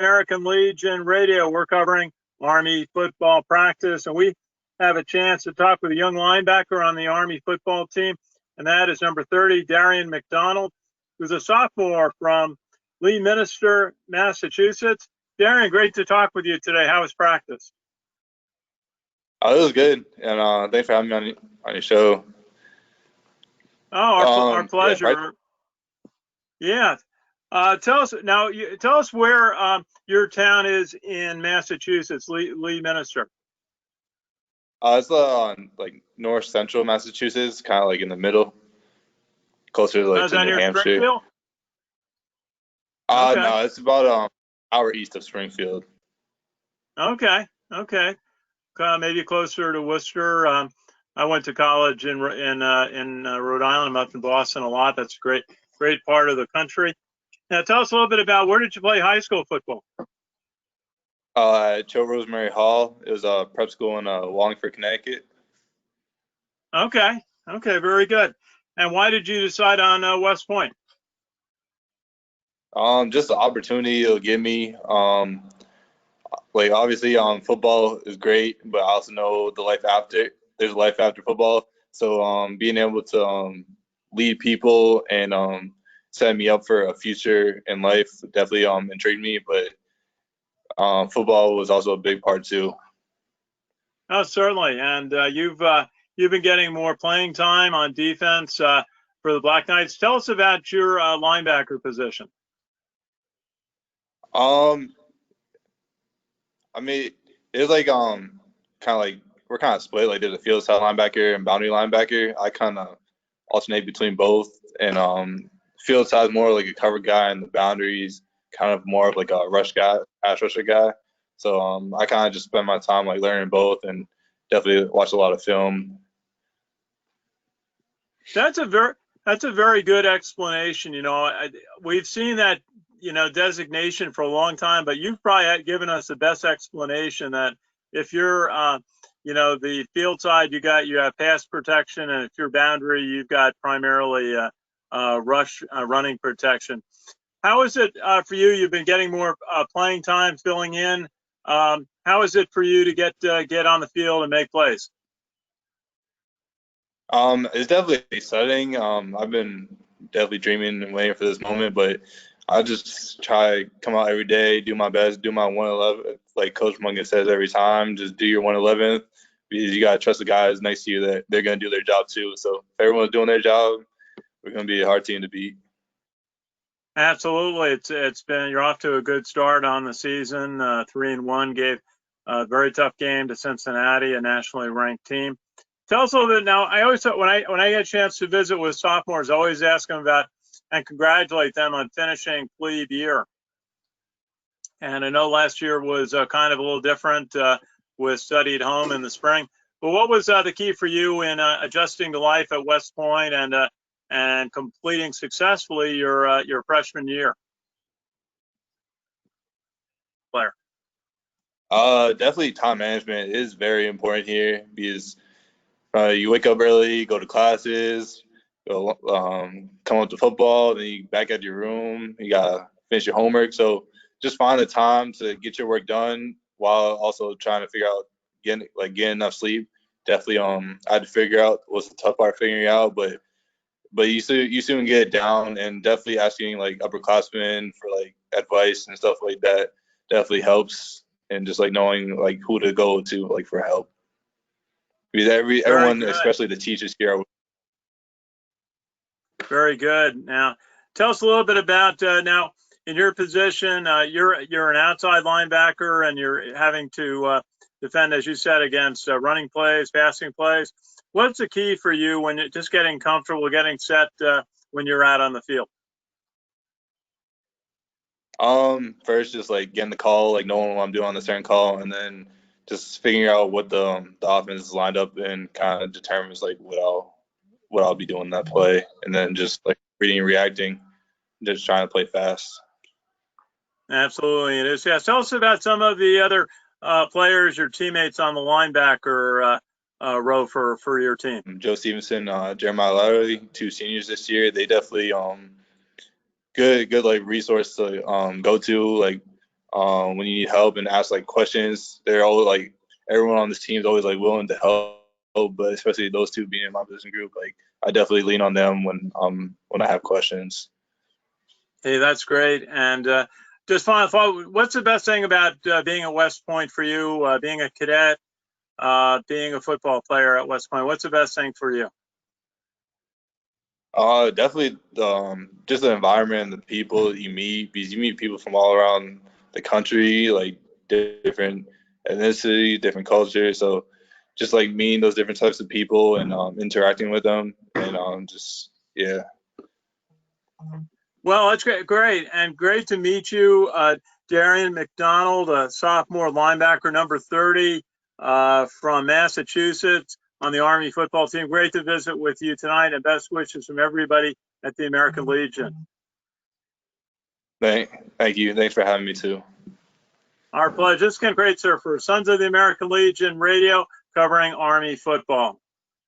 American Legion Radio. We're covering Army football practice, and we have a chance to talk with a young linebacker on the Army football team, and that is number 30, Daryan McDonald, who's a sophomore from Leominster, Massachusetts. Daryan, great to talk with you today. How was practice? Oh, it was good, and thanks for having me on your show. Oh, our pleasure. Yeah. Tell us where your town is in Massachusetts, Leominster. It's like north central Massachusetts, kind of like in the middle, closer to to New Hampshire. Springfield? Okay. No, it's about an hour east of Springfield. Okay. Maybe closer to Worcester. I went to college in Rhode Island. I'm up in Boston a lot. That's a great part of the country. Now, tell us a little bit about where did you play high school football? At Choate Rosemary Hall. It was a prep school in Wallingford, Connecticut. Okay, very good. And why did you decide on West Point? Just the opportunity it'll give me. Like obviously, football is great, but I also know the life after. There's life after football. So being able to lead people and set me up for a future in life definitely intrigued me. But football was also a big part too. Oh, certainly. And you've been getting more playing time on defense for the Black Knights. Tell us about your linebacker position. I mean, it's like kind of like we're kind of split. Like there's a field side linebacker and boundary linebacker. I kind of alternate between both. And field side is more like a cover guy, and the boundaries kind of more of like a rush guy, pass rusher guy. So I kind of just spend my time like learning both, and definitely watch a lot of film. That's a very good explanation. You know, we've seen that designation for a long time, but you've probably given us the best explanation that if you're the field side, you have pass protection, and if you're boundary, you've got primarily rush running protection. How is it for you? You've been getting more playing time, filling in. How is it for you to get on the field and make plays? It's definitely exciting. I've been definitely dreaming and waiting for this moment, but I just try to come out every day, do my best, do my 111. Like Coach Mungan says every time, just do your 111th, because you gotta trust the guys next to you that they're gonna do their job too. So if everyone's doing their job, we're gonna be a hard team to beat. Absolutely, it's been, you're off to a good start on the season. 3-1, gave a very tough game to Cincinnati, a nationally ranked team. Tell us a little bit now. I always thought when I get a chance to visit with sophomores, I always ask them about and congratulate them on finishing plebe year. And I know last year was kind of a little different with study at home in the spring. But what was the key for you in adjusting to life at West Point and completing successfully your freshman year? Blair. Definitely time management is very important here, because you wake up early, go to classes, go come up to football, then you back at your room, you gotta finish your homework. So just find the time to get your work done while also trying to figure out getting enough sleep. Definitely I had to figure out what's the tough part figuring out, but you soon get it down, and definitely asking like upperclassmen for like advice and stuff like that definitely helps, and just like knowing like who to go to like for help. Because everyone, especially the teachers here. Very good. Now, tell us a little bit about now in your position. You're an outside linebacker, and you're having to defend, as you said, against running plays, passing plays. What's the key for you when you're just getting comfortable, getting set when you're out on the field? First, just like getting the call, like knowing what I'm doing on the certain call, and then just figuring out what the offense is lined up and kind of determines like what I'll be doing that play, and then just like reading and reacting, just trying to play fast. Absolutely, it is. Yeah, tell us about some of the other players, your teammates on the linebacker row for your team. Joe Stevenson, Jeremiah Lowry, 2 seniors this year. They definitely good like resource to go to. Like when you need help and ask like questions. They're all like everyone on this team is always like willing to help. But especially those two being in my position group, like I definitely lean on them when I have questions. Hey, that's great. And just final thought, what's the best thing about being at West Point for you, being a cadet, being a football player at West Point? What's the best thing for you? Definitely just the environment and the people that you meet, because you meet people from all around the country, like different ethnicity, different cultures. So just like meeting those different types of people and interacting with them and just, yeah. Well, that's great, and great to meet you, Daryan McDonald, a sophomore linebacker, number 30, from Massachusetts on the Army football team. Great to visit with you tonight, and best wishes from everybody at the American Legion. Thank you. Thanks for having me too. Our pleasure. This is Ken Kraetzer for Sons of the American Legion Radio, covering Army football.